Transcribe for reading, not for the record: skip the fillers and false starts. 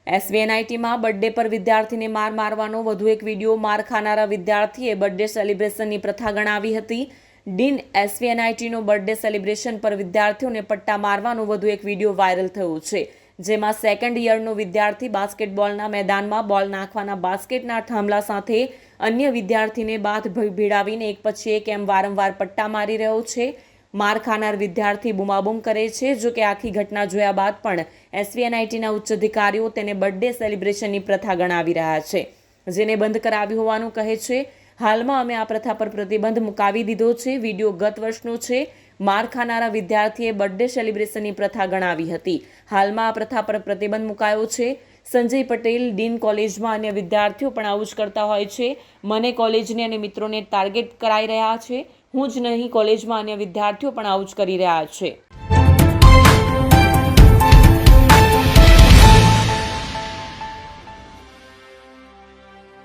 એસવીએનઆઈટીમાં birthday પર વિદ્યાર્થીને માર મારવાનો વધુ એક વિડીયો. માર ખાનારા વિદ્યાર્થીએ બર્થડે સેલિબ્રેશનની પ્રથા ગણાવી હતી. ડીન એસવીએનઆઈટીનો બર્થડે સેલિબ્રેશન પર વિદ્યાર્થીઓને પટ્ટા મારવાનો વધુ એક વિડીયો વાયરલ થયો છે, જેમાં સેકન્ડ યરનો વિદ્યાર્થી બાસ્કેટબોલના મેદાનમાં બોલ નાખવાના બાસ્કેટના થાંભલા સાથે અન્ય વિદ્યાર્થીને બાથ ભીડાવીને એક પછી એક એમ વારંવાર પટ્ટા મારી રહ્યો છે. માર ખાનાર વિદ્યાર્થી બૂમાબૂમ કરે છે. જો કે આખી ઘટના જોયા બાદ પણ એસવીએનઆઈટીના ઉચ્ચ અધિકારીઓ તેને બર્થડે સેલિબ્રેશનની પ્રથા ગણાવી રહ્યા છે, જેને બંધ કરાવી હોવાનું કહે છે. હાલમાં અમે આ પ્રથા પર પ્રતિબંધ મુકાવી દીધો છે. વિડીયો ગત વર્ષનો છે. માર ખાનારા વિદ્યાર્થીએ બર્થડે સેલિબ્રેશનની પ્રથા ગણાવી હતી. હાલમાં આ પ્રથા પર પ્રતિબંધ મુકાયો છે. સંજય પટેલ, ડીન, કોલેજમાં અન્ય વિદ્યાર્થીઓ પણ આવું જ કરતા હોય છે. મને કોલેજને અને મિત્રોને ટાર્ગેટ કરાઈ રહ્યા છે. હું જ નહીં, કોલેજમાં અન્ય વિદ્યાર્થીઓ પણ આવું જ કરી રહ્યા છે.